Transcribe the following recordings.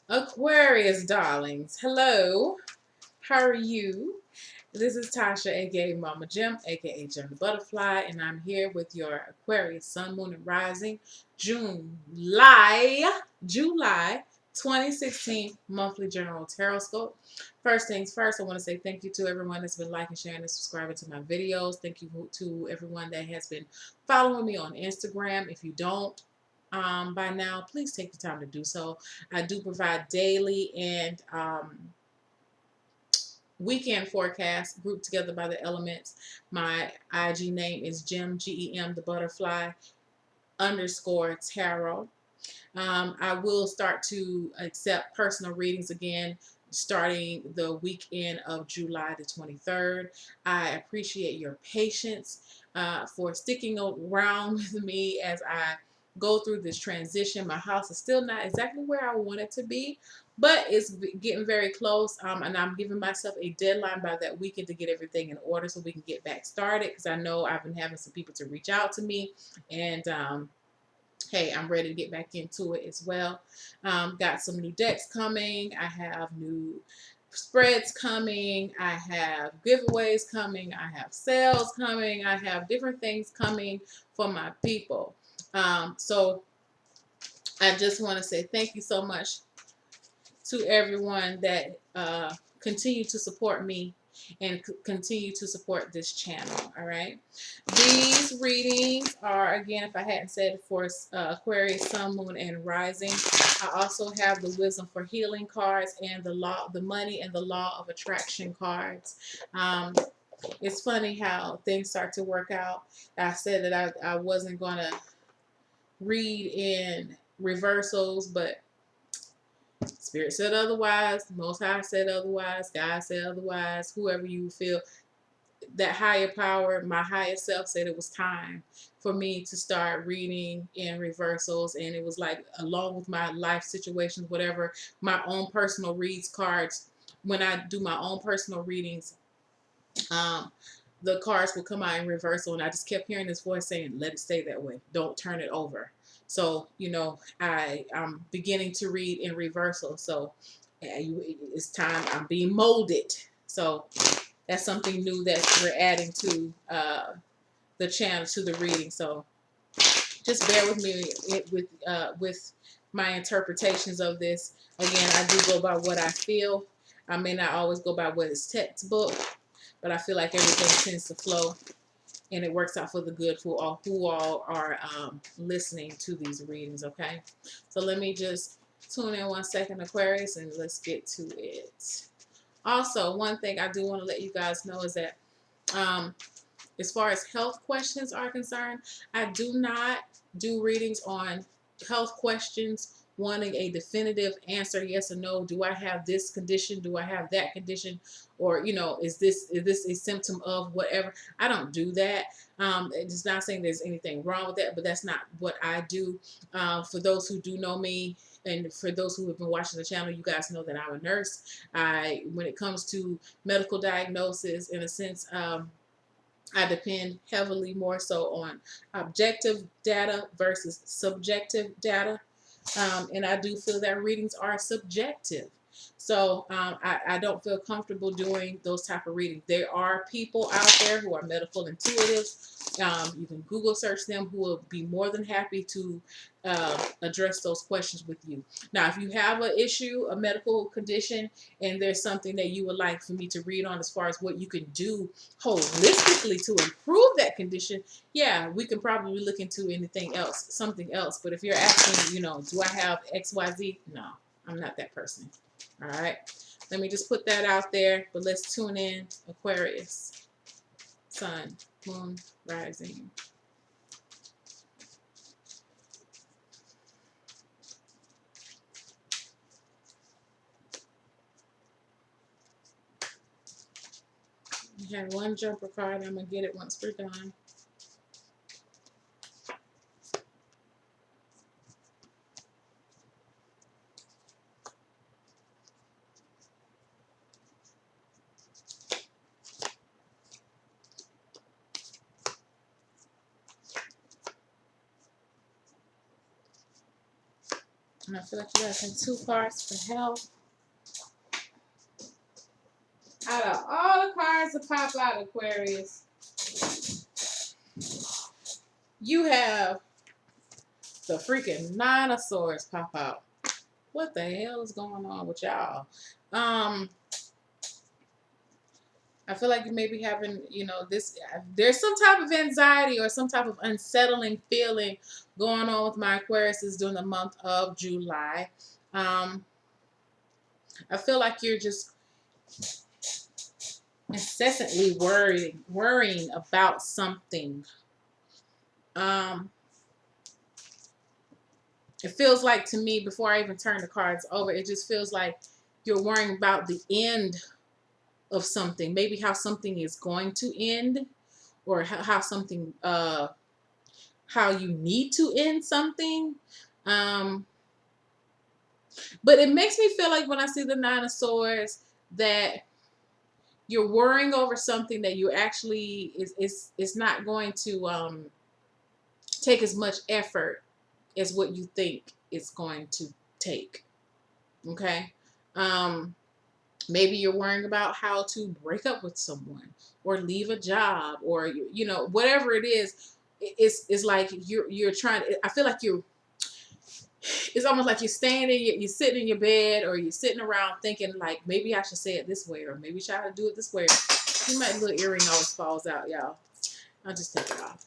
Aquarius, darlings. Hello. How are you? This is Tasha, aka Mama Jim, aka Jim the Butterfly, and I'm here with your Aquarius Sun, Moon, and Rising July 2016 monthly general Tarotscope. First things first, I want to say thank you to everyone that's been liking, sharing, and subscribing to my videos. Thank you to everyone that has been following me on Instagram. If you don't, by now, please take the time to do so. I do provide daily and weekend forecast grouped together by the elements. My IG name is Gem the Butterfly underscore Tarot. I will start to accept personal readings again starting the weekend of July the 23rd. I appreciate your patience for sticking around with me as I go through this transition. My house is still not exactly where I want it to be, but it's getting very close, and I'm giving myself a deadline by that weekend to get everything in order so we can get back started, because I know I've been having some people to reach out to me, and hey, I'm ready to get back into it as well. Got some new decks coming. I have new spreads coming. I have giveaways coming. I have sales coming. I have different things coming for my people. So I just want to say thank you so much to everyone that continue to support me and continue to support this channel. All right, these readings are, again, if I hadn't said it, for Aquarius, Sun, Moon, and Rising. I also have the Wisdom for Healing cards and the Law, the Money, and the Law of Attraction cards. It's funny how things start to work out. I said that I wasn't going to read in reversals, but Spirit said otherwise, Most High said otherwise, God said otherwise, whoever you feel, that higher power, my higher self said it was time for me to start reading in reversals. And it was like, along with my life situations, whatever, my own personal reads cards, when I do my own personal readings, the cards would come out in reversal, and I just kept hearing this voice saying, let it stay that way, don't turn it over. So, I'm beginning to read in reversal. So it's time, I'm being molded. So that's something new that we're adding to the channel, to the reading. So just bear with me with my interpretations of this. Again, I do go by what I feel. I may not always go by what is textbook, but I feel like everything tends to flow, and it works out for the good for all who all are listening to these readings. Okay, so let me just tune in 1 second, Aquarius, and let's get to it. Also, one thing I do want to let you guys know is that as far as health questions are concerned, I do not do readings on health questions wanting a definitive answer, yes or no. Do I have this condition? Do I have that condition? Or, is this a symptom of whatever? I don't do that. It's not saying there's anything wrong with that, but that's not what I do. For those who do know me, and for those who have been watching the channel, you guys know that I'm a nurse. When it comes to medical diagnosis, in a sense, I depend heavily more so on objective data versus subjective data. And I do feel that readings are subjective. So I don't feel comfortable doing those type of readings. There are people out there who are medical intuitives. You can Google search them, who will be more than happy to address those questions with you. Now, if you have an issue, a medical condition, and there's something that you would like for me to read on as far as what you can do holistically to improve that condition, yeah, we can probably look into anything else, something else. But if you're asking, do I have XYZ? No, I'm not that person. All right. Let me just put that out there. But let's tune in. Aquarius, Sun, Moon, Rising. We have one jumper card. I'm going to get it once we're done. And I feel like you guys have 2 cards for health. Out of all the cards that pop out, Aquarius, you have the freaking 9 of Swords pop out. What the hell is going on with y'all? I feel like you may be having, there's some type of anxiety or some type of unsettling feeling going on with my Aquariuses during the month of July. I feel like you're just incessantly worrying about something. It feels like to me, before I even turn the cards over, it just feels like you're worrying about the end of something, maybe how something is going to end, or how something, how you need to end something. But it makes me feel like when I see the 9 of Swords that you're worrying over something that you actually is not going to take as much effort as what you think it's going to take. Okay. Maybe you're worrying about how to break up with someone or leave a job, or whatever it is. It's like you're trying. I feel like it's almost like you're you're sitting in your bed, or you're sitting around thinking like, maybe I should say it this way, or maybe try to do it this way. My little earring always falls out, y'all. I'll just take it off.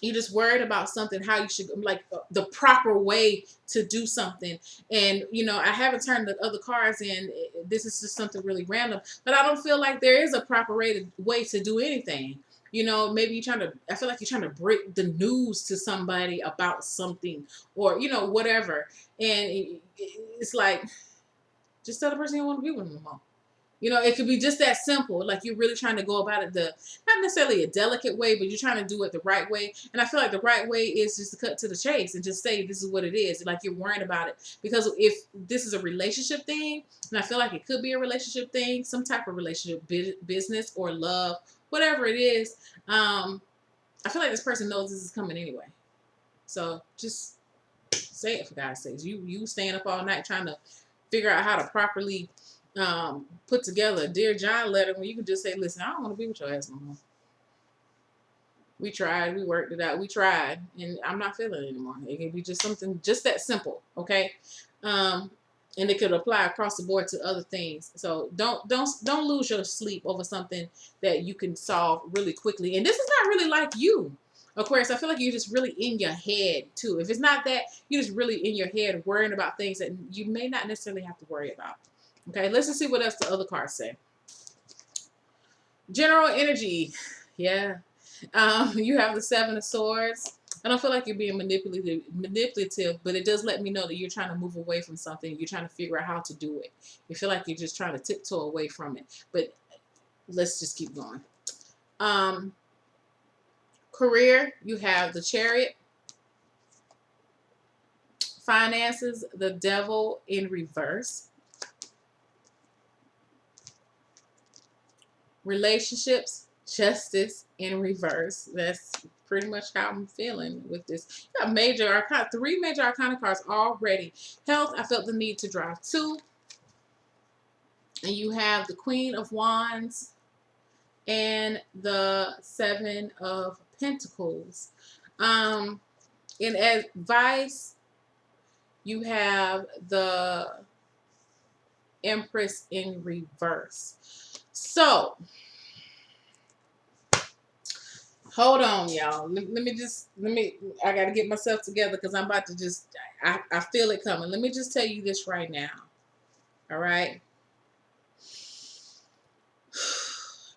You're just worried about something, how you should, like the proper way to do something. And, I haven't turned the other cards in. This is just something really random, but I don't feel like there is a proper way to do anything. Maybe I feel like you're trying to break the news to somebody about something, or, whatever. And it's like, just tell the person you don't want to be with them anymore. It could be just that simple. Like, you're really trying to go about it not necessarily a delicate way, but you're trying to do it the right way. And I feel like the right way is just to cut to the chase and just say, this is what it is. Like, you're worrying about it. Because if this is a relationship thing, and I feel like it could be a relationship thing, some type of relationship, business or love, whatever it is, I feel like this person knows this is coming anyway. So just say it, for God's sakes. You staying up all night trying to figure out how to properly put together a Dear John letter when you can just say, listen, I don't want to be with your ass no more. We tried, we worked it out, we tried, and I'm not feeling it anymore. It can be just something just that simple, okay? And it could apply across the board to other things. So don't lose your sleep over something that you can solve really quickly. And this is not really like you, Aquarius. I feel like you're just really in your head too. If it's not that, you're just really in your head worrying about things that you may not necessarily have to worry about. Okay, let's just see what else the other cards say. General energy. Yeah. You have the 7 of Swords. I don't feel like you're being manipulative, but it does let me know that you're trying to move away from something. You're trying to figure out how to do it. You feel like you're just trying to tiptoe away from it. But let's just keep going. Career, you have the Chariot. Finances, the Devil in reverse. Relationships, Justice in reverse. That's pretty much how I'm feeling with this. You got major arcana, 3 major arcana cards already. Health, I felt the need to drive 2. And you have the Queen of Wands and the 7 of Pentacles. In advice, you have the Empress in reverse. So, hold on, y'all. I got to get myself together because I'm about to I feel it coming. Let me just tell you this right now. All right.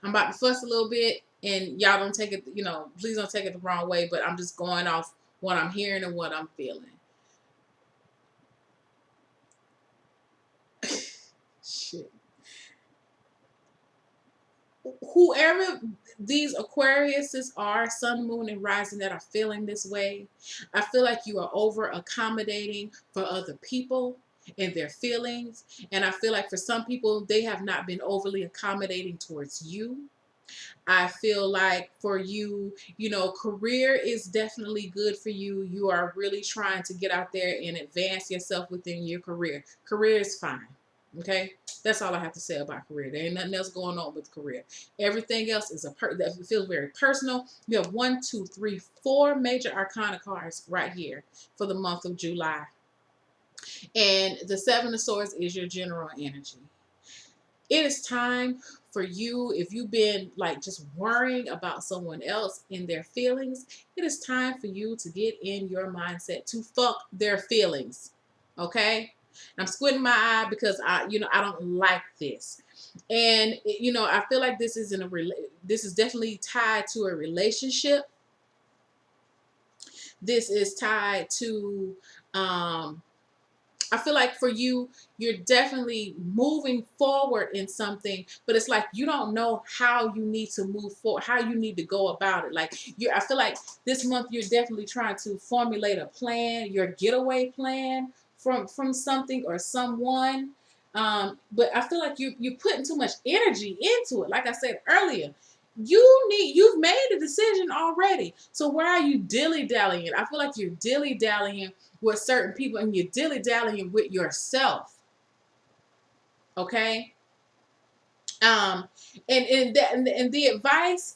I'm about to fuss a little bit, and y'all don't take it, please don't take it the wrong way, but I'm just going off what I'm hearing and what I'm feeling. Shit. Whoever these Aquariuses are, sun, moon, and rising, that are feeling this way, I feel like you are over accommodating for other people and their feelings. And I feel like for some people, they have not been overly accommodating towards you. I feel like for you, career is definitely good for you. You are really trying to get out there and advance yourself within your career. Career is fine. Okay, that's all I have to say about career. There ain't nothing else going on with career. Everything else is that feels very personal. You have 4 major arcana cards right here for the month of July, and the Seven of Swords is your general energy. It is time for you, if you've been like just worrying about someone else and their feelings, it is time for you to get in your mindset to fuck their feelings. Okay? I'm squinting my eye because I don't like this. And I feel like this is this is definitely tied to a relationship. This is tied to I feel like for you, you're definitely moving forward in something, but it's like you don't know how you need to move forward, how you need to go about it. Like I feel like this month you're definitely trying to formulate a plan, your getaway plan from something or someone. But I feel like you're putting too much energy into it. Like I said earlier, you've made a decision already. So why are you dilly dallying? I feel like you're dilly dallying with certain people and you're dilly dallying with yourself. Okay. Um, and the advice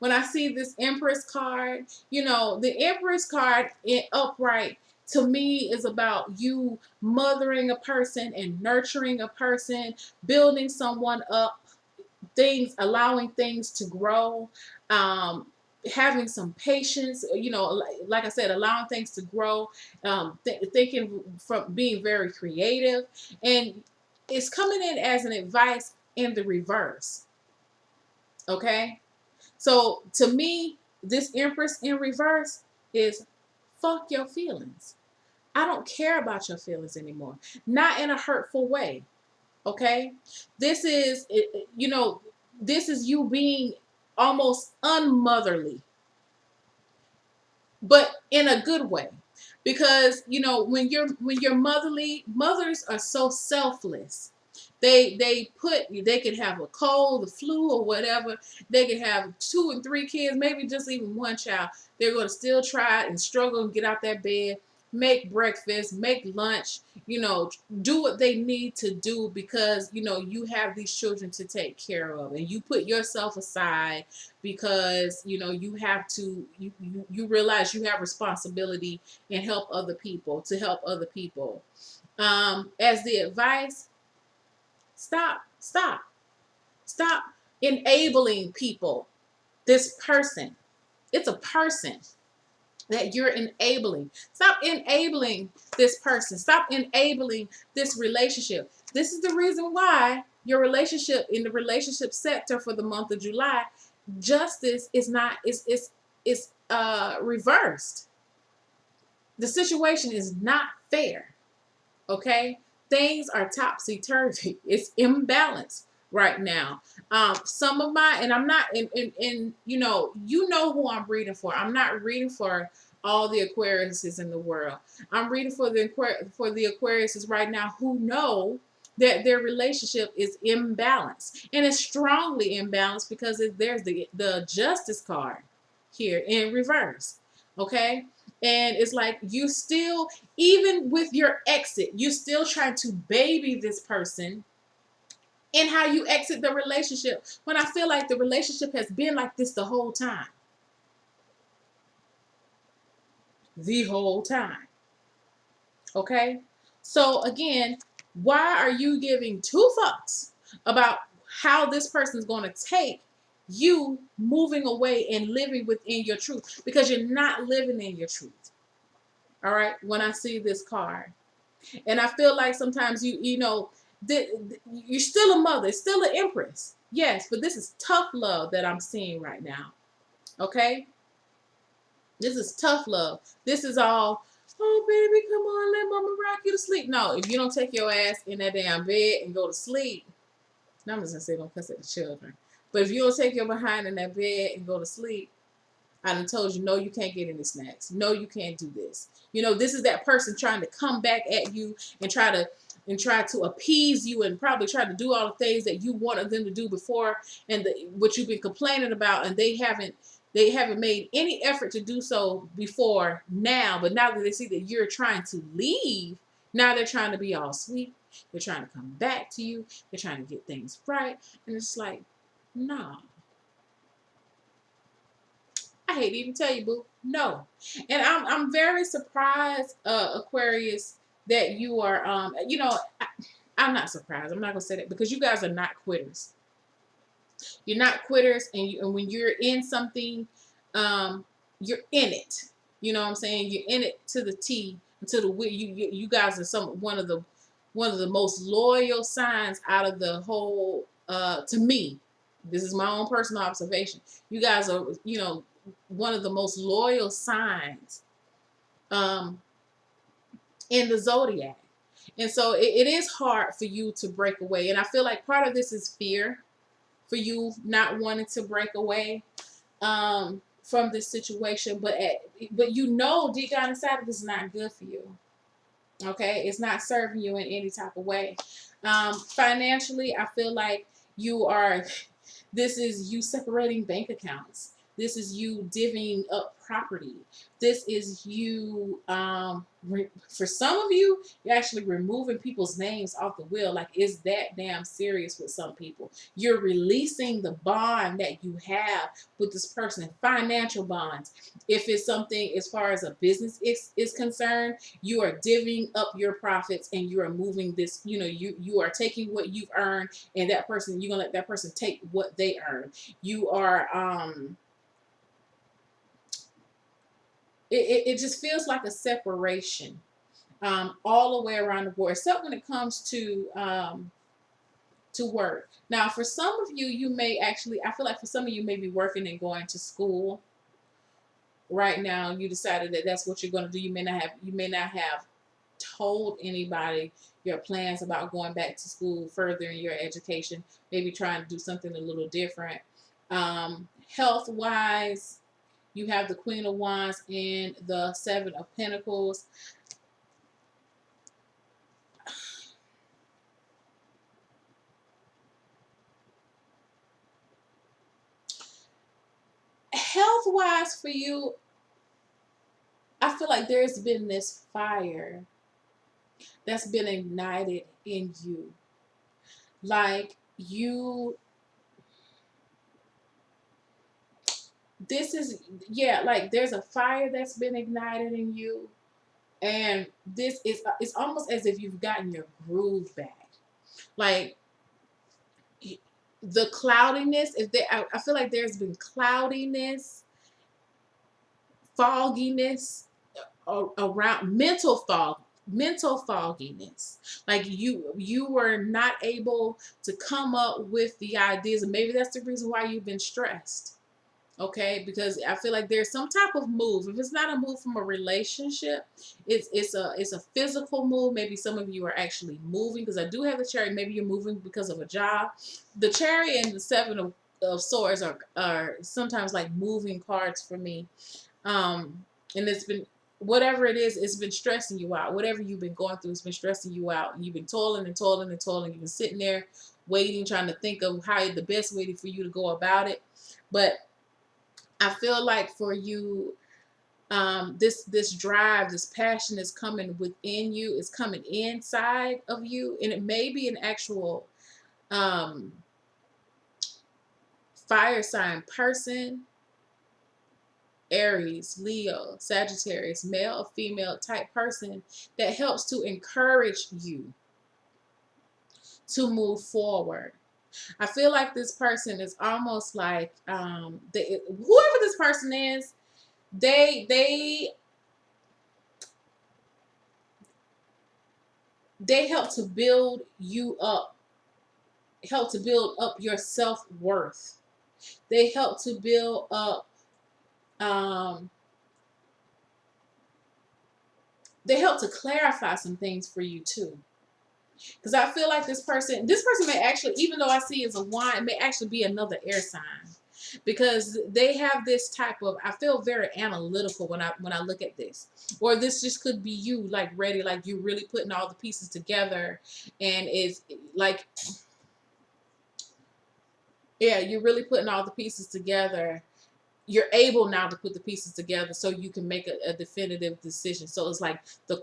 when I see this Empress card, the Empress card in upright to me is about you mothering a person and nurturing a person, building someone up, allowing things to grow, having some patience, like I said, allowing things to grow, thinking from being very creative. And it's coming in as an advice in the reverse. Okay. So to me, this Empress in reverse is fuck your feelings. I don't care about your feelings anymore. Not in a hurtful way. Okay. This is, this is you being almost unmotherly, but in a good way. Because, when you're motherly, mothers are so selfless. They could have a cold, the flu, or whatever. They could have 2 and 3 kids, maybe just even one child. They're going to still try and struggle and get out that bed, make breakfast, make lunch, do what they need to do because, you have these children to take care of, and you put yourself aside because, you have to, you realize you have responsibility and help other people, to help other people. As the advice, stop enabling people. This person, it's a person that you're enabling. Stop enabling this person. Stop enabling this relationship. This is the reason why your relationship, in the relationship sector for the month of July, justice is not is reversed. The situation is not fair. Okay? Things are topsy-turvy. It's imbalanced right now. Some of and I'm not in who I'm reading for. I'm not reading for all the Aquariuses in the world. I'm reading for the Aquariuses right now who know that their relationship is imbalanced, and it's strongly imbalanced because there's the Justice card here in reverse. Okay? And it's like you still, even with your exit, you still trying to baby this person in how you exit the relationship, when I feel like the relationship has been like this the whole time. The whole time. Okay? So again, why are you giving 2 fucks about how this person is going to take you moving away and living within your truth? Because you're not living in your truth. All right? When I see this card. And I feel like sometimes you're still a mother, still an empress. Yes, but this is tough love that I'm seeing right now. Okay? This is tough love. This is all, oh, baby, come on, let mama rock you to sleep. No, if you don't take your ass in that damn bed and go to sleep, now I'm just going to say don't cuss at the children. But if you don't take your behind in that bed and go to sleep, I done told you, no, you can't get any snacks. No, you can't do this. This is that person trying to come back at you and try to and try to appease you and probably try to do all the things that you wanted them to do before, and what you've been complaining about, and they haven't made any effort to do so before now. But now that they see that you're trying to leave, now they're trying to be all sweet. They're trying to come back to you. They're trying to get things right. And it's like, nah. I hate to even tell you, boo. No. And I'm very surprised, Aquarius, that you are I'm not surprised. I'm not gonna say that, because you guys are not quitters. You're not quitters, and when you're in something, you're in it. You know what I'm saying? You're in it to the T, to the you guys are one of the most loyal signs out of the whole. To me, this is my own personal observation. You guys are, one of the most loyal signs um, in the zodiac. And so it is hard for you to break away. And I feel like part of this is fear for you not wanting to break away from this situation. But deep down inside, this is not good for you. Okay? It's not serving you in any type of way. Financially, I feel like this is you separating bank accounts. This is you divvying up property. This is you, for some of you, you're actually removing people's names off the will. Like, it's that damn serious with some people. You're releasing the bond that you have with this person, financial bonds. If it's something as far as a business is concerned, you are divvying up your profits, and you are moving this, you are taking what you've earned, and you're going to let that person take what they earn. You are, it just feels like a separation all the way around the board, except when it comes to work. Now, for some of you, I feel like for some of you may be working and going to school right now. You decided that that's what you're going to do. You may not have told anybody your plans about going back to school, furthering your education, maybe trying to do something a little different. Health wise, you have the Queen of Wands and the Seven of Pentacles. Health wise for you, I feel like there's been this fire that's been ignited in you. Like like there's a fire that's been ignited in you. And it's almost as if you've gotten your groove back. Like, the cloudiness, I feel like there's been cloudiness, fogginess around, mental fogginess. Like, you were not able to come up with the ideas, and maybe that's the reason why you've been stressed. Okay, because I feel like there's some type of move. If it's not a move from a relationship, it's a physical move. Maybe some of you are actually moving, because I do have the Chariot. Maybe you're moving because of a job. The Chariot and the Seven of Swords are sometimes like moving cards for me. And it's been, whatever it is, it's been stressing you out. Whatever you've been going through, it's been stressing you out. And you've been toiling and toiling and toiling. You've been sitting there waiting, trying to think of how the best way for you to go about it. But I feel like for you, this drive, this passion is coming within you. It's coming inside of you, and it may be an actual fire sign person, Aries, Leo, Sagittarius, male or female type person that helps to encourage you to move forward. I feel like this person is almost like whoever this person is, they help to build you up, help to build up your self-worth. They help to build up they help to clarify some things for you too. Because I feel like this person may actually, even though I see as a wand, it may actually be another air sign. because they have this type of, I feel very analytical when I look at this. Or this just could be you, like ready, like you're really putting all the pieces together, and it's like, yeah, you're really putting all the pieces together. You're able now to put the pieces together so you can make a definitive decision. So it's like the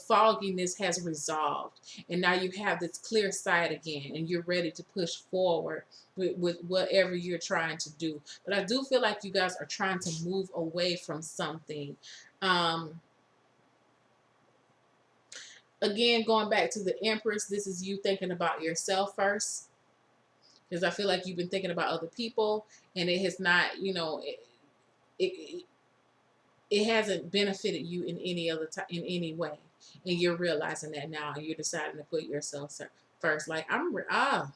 fogginess has resolved, and now you have this clear sight again, and you're ready to push forward with whatever you're trying to do. But I do feel like you guys are trying to move away from something. Again, going back to the Empress, this is you thinking about yourself first, because I feel like you've been thinking about other people, and it has not, it, it hasn't benefited you in any other time, in any way, and you're realizing that now, and you're deciding to put yourself first. Like oh,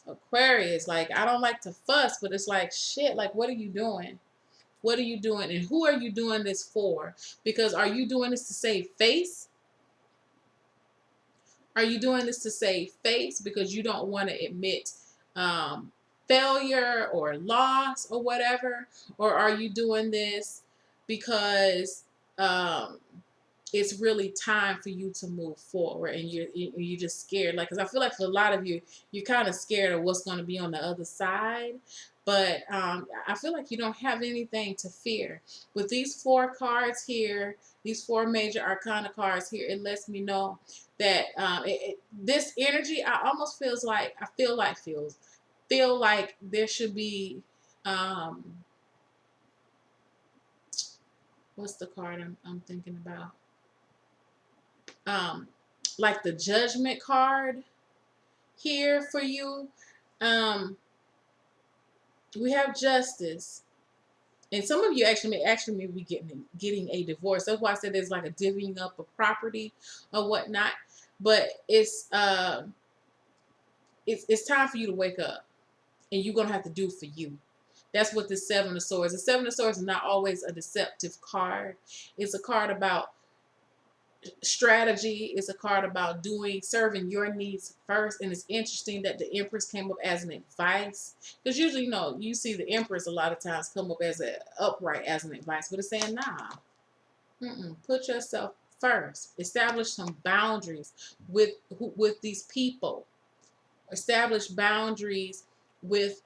Aquarius. Like, I don't like to fuss, but it's like, shit. Like, what are you doing? What are you doing, and who are you doing this for? Because are you doing this to save face? Are you doing this to save face because you don't want to admit failure or loss or whatever? Or are you doing this because it's really time for you to move forward, and you're just scared? Like, because I feel like for a lot of you, you're kind of scared of what's going to be on the other side. But I feel like you don't have anything to fear. With these 4 cards here, these 4 major arcana cards here, it lets me know that this energy, I almost feel like there should be, what's the card I'm thinking about? Like the Judgment card here for you. We have Justice. And some of you actually may be getting a divorce. That's why I said there's like a divvying up of property or whatnot. But it's time for you to wake up, and you're gonna have to do for you. That's what the 7 of Swords. The 7 of Swords is not always a deceptive card. It's a card about strategy. Is a card about serving your needs first. And it's interesting that the Empress came up as an advice, because usually, you see the Empress a lot of times come up as upright as an advice, but it's saying, nah, put yourself first. Establish some boundaries with these people. Establish boundaries with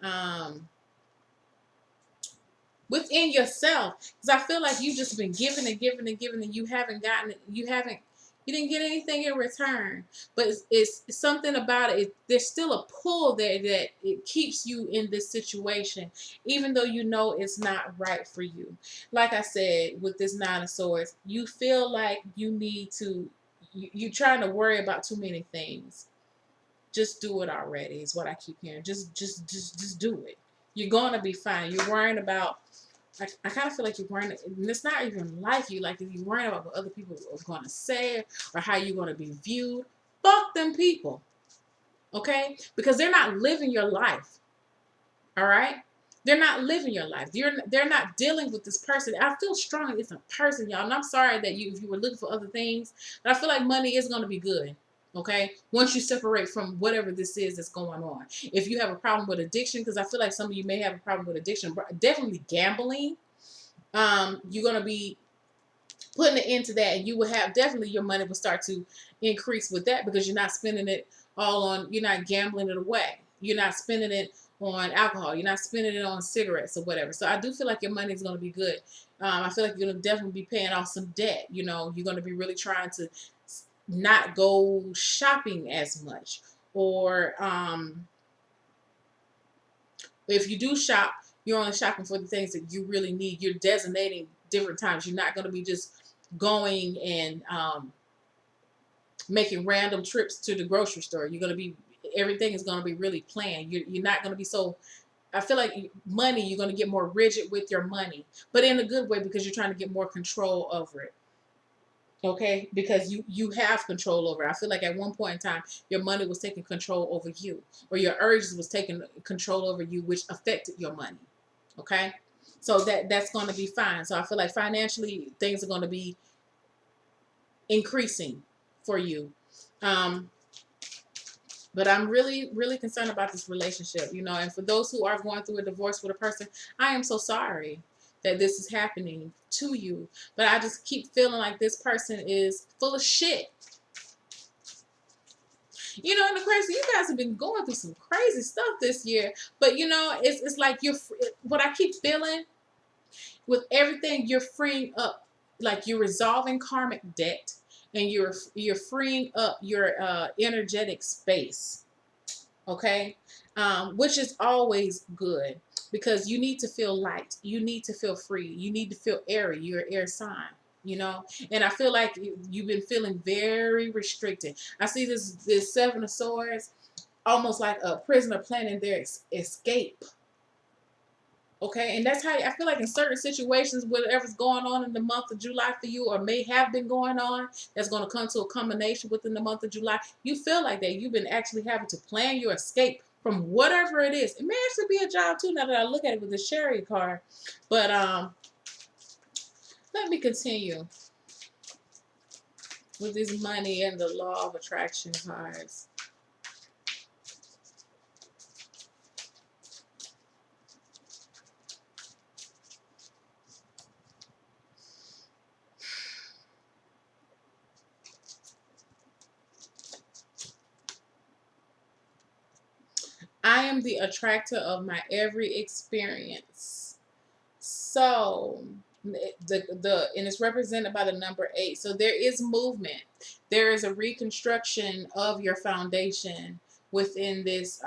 within yourself, because I feel like you've just been giving and giving and giving, and you didn't get anything in return. But it's something about it. There's still a pull there that it keeps you in this situation, even though you know it's not right for you. Like I said, with this 9 of Swords, you feel like you need to, you're trying to worry about too many things. Just do it already, is what I keep hearing. Just do it. You're gonna be fine. You're worrying about, I kind of feel like you're worrying, and it's not even like you. Like, if you're worrying about what other people are going to say or how you're going to be viewed, fuck them people, okay? Because they're not living your life, all right? They're not living your life. They're not dealing with this person. I feel strong. It's a person, y'all. And I'm sorry that if you were looking for other things, but I feel like money is going to be good. Okay, once you separate from whatever this is that's going on. If you have a problem with addiction, because I feel like some of you may have a problem with addiction, definitely gambling. You're going to be putting an end to that, and you will have, definitely your money will start to increase with that, because you're not spending it you're not gambling it away. You're not spending it on alcohol. You're not spending it on cigarettes or whatever. So I do feel like your money is going to be good. I feel like you're going to definitely be paying off some debt. You're going to be really trying to not go shopping as much, or if you do shop, you're only shopping for the things that you really need. You're designating different times. You're not going to be just going and making random trips to the grocery store. Everything is going to be really planned. You're not going to be so, I feel like money, you're going to get more rigid with your money, but in a good way, because you're trying to get more control over it. Okay, because you have control over it. I feel like at one point in time, your money was taking control over you, or your urges was taking control over you, which affected your money. Okay, so that's going to be fine. So I feel like financially, things are going to be increasing for you. But I'm really, really concerned about this relationship, you know. And for those who are going through a divorce with a person, I am so sorry that this is happening to you. But I just keep feeling like this person is full of shit. You know, and the crazy, you guys have been going through some crazy stuff this year. But you know, it's like what I keep feeling with everything, you're freeing up, like you're resolving karmic debt, and you're freeing up your energetic space. Okay, which is always good because you need to feel light, you need to feel free, you need to feel airy. You're an air sign, you know. And I feel like you've been feeling very restricted. I see this Seven of Swords almost like a prisoner planning their escape. Okay, and that's how I feel like in certain situations, whatever's going on in the month of July for you, or may have been going on, that's going to come to a culmination within the month of July. You feel like that you've been actually having to plan your escape from whatever it is. It may actually be a job too. Now that I look at it with the Chariot card, but let me continue with this money and the law of attraction cards. I am the attractor of my every experience. So and it's represented by the number 8. So there is movement. There is a reconstruction of your foundation within this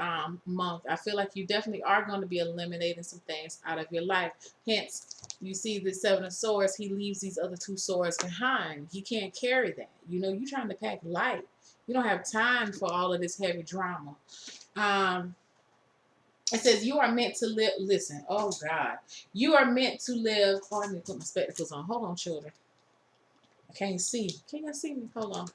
month. I feel like you definitely are going to be eliminating some things out of your life. Hence, you see the Seven of Swords. He leaves these other 2 swords behind. He can't carry that. You know, you're trying to pack light. You don't have time for all of this heavy drama. It says you are meant to live. Listen, oh God, you are meant to live. Oh, I need to put my spectacles on. Hold on, children. I can't see. Can you see me? Hold on.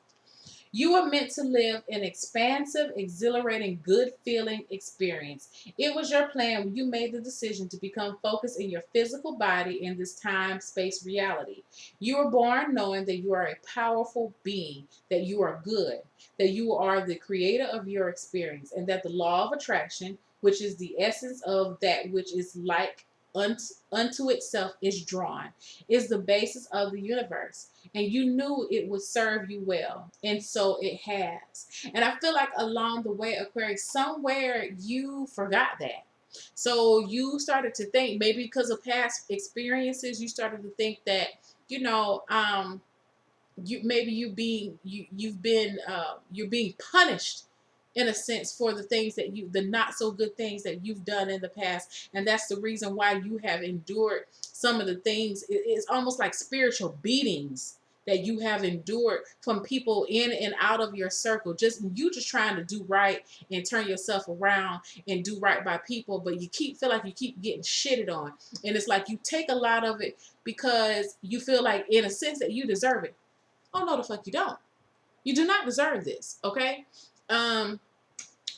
You are meant to live an expansive, exhilarating, good feeling experience. It was your plan when you made the decision to become focused in your physical body in this time space reality. You were born knowing that you are a powerful being, that you are good, that you are the creator of your experience, and that the law of attraction, which is the essence of that which is like unto itself, is drawn, is the basis of the universe. And you knew it would serve you well, and so it has. And I feel like along the way, Aquarius, somewhere you forgot that. So you started to think, maybe because of past experiences, you started to think that, you know, you maybe you're being punished in a sense for the things that the not so good things that you've done in the past, and that's the reason why you have endured some of the things. It's almost like spiritual beatings that you have endured from people in and out of your circle, just trying to do right and turn yourself around and do right by people, but you feel like you keep getting shitted on. And it's like you take a lot of it because you feel like in a sense that you deserve it. Oh no, the fuck you don't. You do not deserve this. Okay. um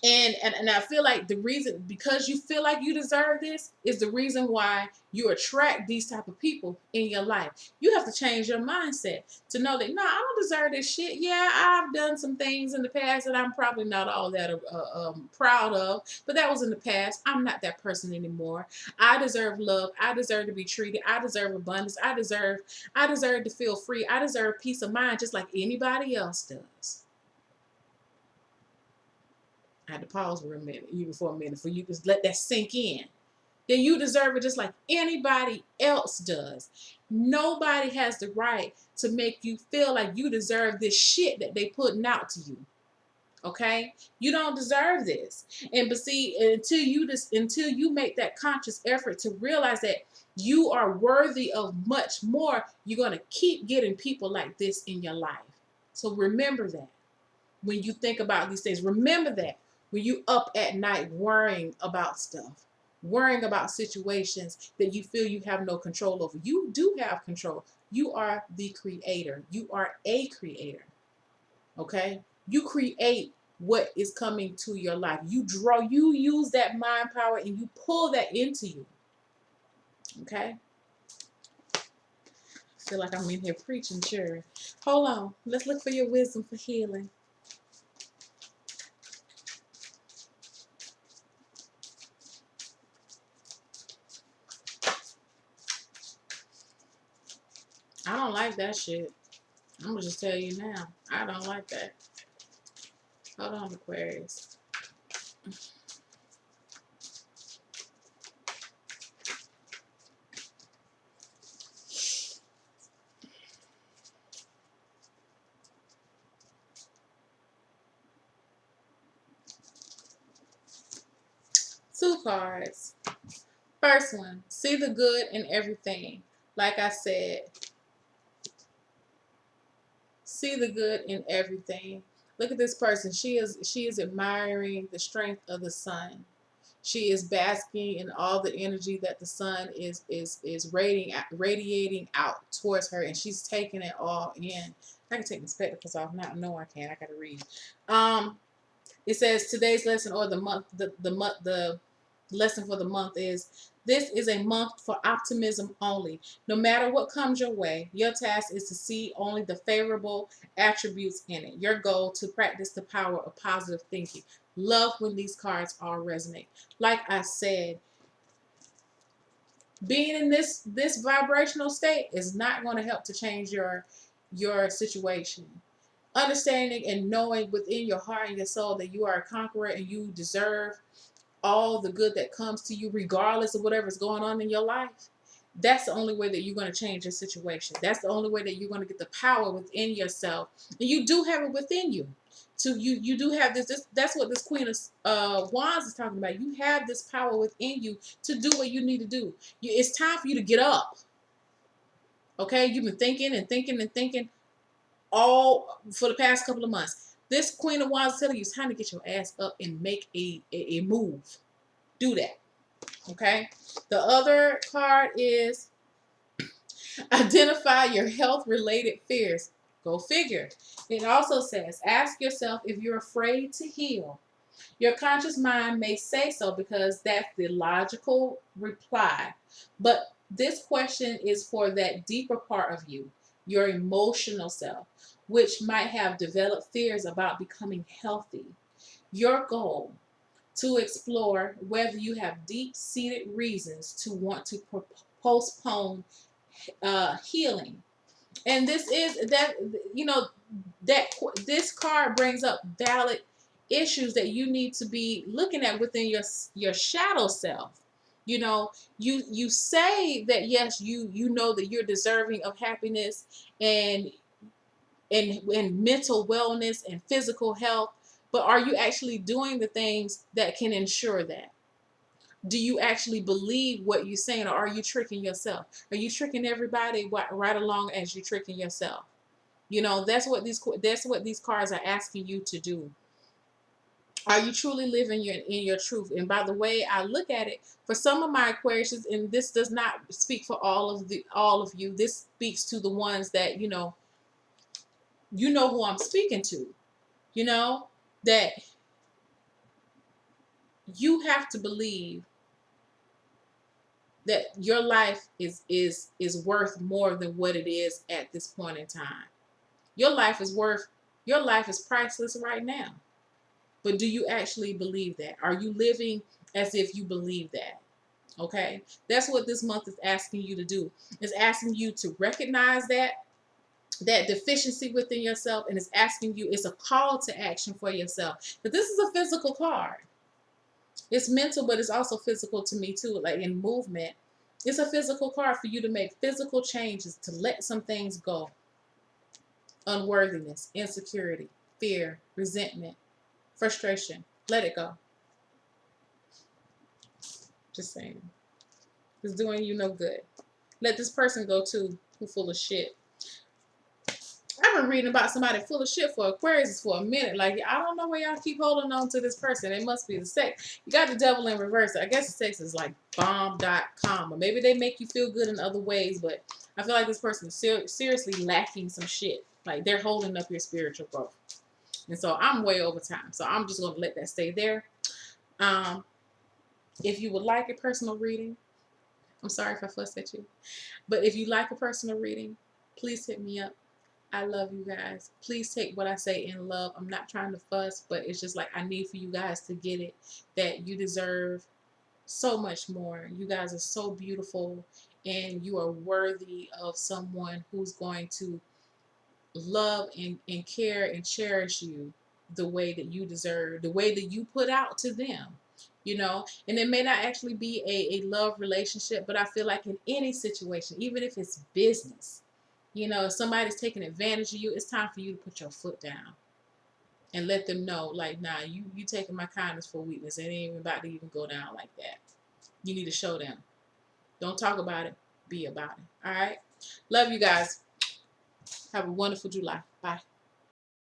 and I feel like the reason, because you feel like you deserve this, is the reason why you attract these type of people in your life. You have to change your mindset to know that, no, I don't deserve this shit. Yeah, I've done some things in the past that I'm probably not all that proud of, but that was in the past. I'm not that person anymore. I deserve love. I deserve to be treated. I deserve abundance. I deserve to feel free. I deserve peace of mind just like anybody else does. I had to pause for a minute, even for a minute, for you to let that sink in. Then you deserve it just like anybody else does. Nobody has the right to make you feel like you deserve this shit that they putting out to you. Okay? You don't deserve this. And but see, until you make that conscious effort to realize that you are worthy of much more, you're gonna keep getting people like this in your life. So remember that when you think about these things. Remember that when you up at night worrying about stuff, worrying about situations that you feel you have no control over. You do have control. You are the creator. You are a creator. Okay? You create what is coming to your life. You use that mind power and you pull that into you. Okay? I feel like I'm in here preaching, sure. Hold on. Let's look for your wisdom for healing. like that shit. I'm gonna just tell you now. I don't like that. Hold on, Aquarius. Two cards. First one, see the good in everything. Like I said, see the good in everything. Look at this person. She is admiring the strength of the sun. She is basking in all the energy that the sun is radiating out towards her, and she's taking it all in. I can take the spectacles off now. No, I can't. I gotta read. It says today's lesson, or the month, the lesson for the month is: this is a month for optimism only. No matter what comes your way, your task is to see only the favorable attributes in it. Your goal to practice the power of positive thinking. Love when these cards all resonate. Like I said, being in this vibrational state is not going to help to change your situation. Understanding and knowing within your heart and your soul that you are a conqueror and you deserve all the good that comes to you, regardless of whatever's going on in your life. That's the only way that you're going to change your situation. That's the only way that you're going to get the power within yourself. And you do have it within you. You do have this that's what this Queen of Wands is talking about. You have this power within you to do what you need to do. It's time for you to get up. Okay? You've been thinking and thinking and thinking all for the past couple of months. This Queen of Wands is telling you it's time to get your ass up and make a move. Do that. Okay? The other card is identify your health-related fears. Go figure. It also says, ask yourself if you're afraid to heal. Your conscious mind may say so because that's the logical reply. But this question is for that deeper part of you, your emotional self, which might have developed fears about becoming healthy. Your goal to explore whether you have deep-seated reasons to want to postpone healing. And this is that, that this card brings up valid issues that you need to be looking at within your shadow self. You say that yes, you know that you're deserving of happiness and and mental wellness and physical health, but are you actually doing the things that can ensure that? Do you actually believe what you're saying, or are you tricking yourself? Are you tricking everybody right along as you're tricking yourself? That's what these cards are asking you to do. Are you truly living in your truth? And by the way I look at it, for some of my Aquariuses, and this does not speak for all of you. This speaks to the ones that who I'm speaking to. You know that you have to believe that your life is worth more than what it is at this point in time. Your life is priceless right now. But do you actually believe that? Are you living as if you believe that? Okay? That's what this month is asking you to do. It's asking you to recognize that deficiency within yourself, and it's asking you, it's a call to action for yourself. But this is a physical card. It's mental, but it's also physical to me too, like in movement. It's a physical card for you to make physical changes, to let some things go. Unworthiness, insecurity, fear, resentment, frustration. Let it go. Just saying. It's doing you no good. Let this person go too, who's full of shit. I've been reading about somebody full of shit for Aquarius for a minute. Like, I don't know why y'all keep holding on to this person. It must be the sex. You got the devil in reverse. I guess the sex is like bomb.com. Or maybe they make you feel good in other ways. But I feel like this person is seriously lacking some shit. Like, they're holding up your spiritual growth. And so I'm way over time. So I'm just going to let that stay there. If you would like a personal reading, I'm sorry if I fussed at you. But if you like a personal reading, please hit me up. I love you guys. Please take what I say in love. I'm not trying to fuss, but it's just like I need for you guys to get it, that you deserve so much more. You guys are so beautiful, and you are worthy of someone who's going to love and care and cherish you the way that you deserve, the way that you put out to them, you know. And it may not actually be a love relationship, but I feel like in any situation, even if it's business, you know, if somebody's taking advantage of you, it's time for you to put your foot down and let them know, like, nah, you taking my kindness for weakness. It ain't even about to even go down like that. You need to show them. Don't talk about it, be about it. All right. Love you guys. Have a wonderful July. Bye.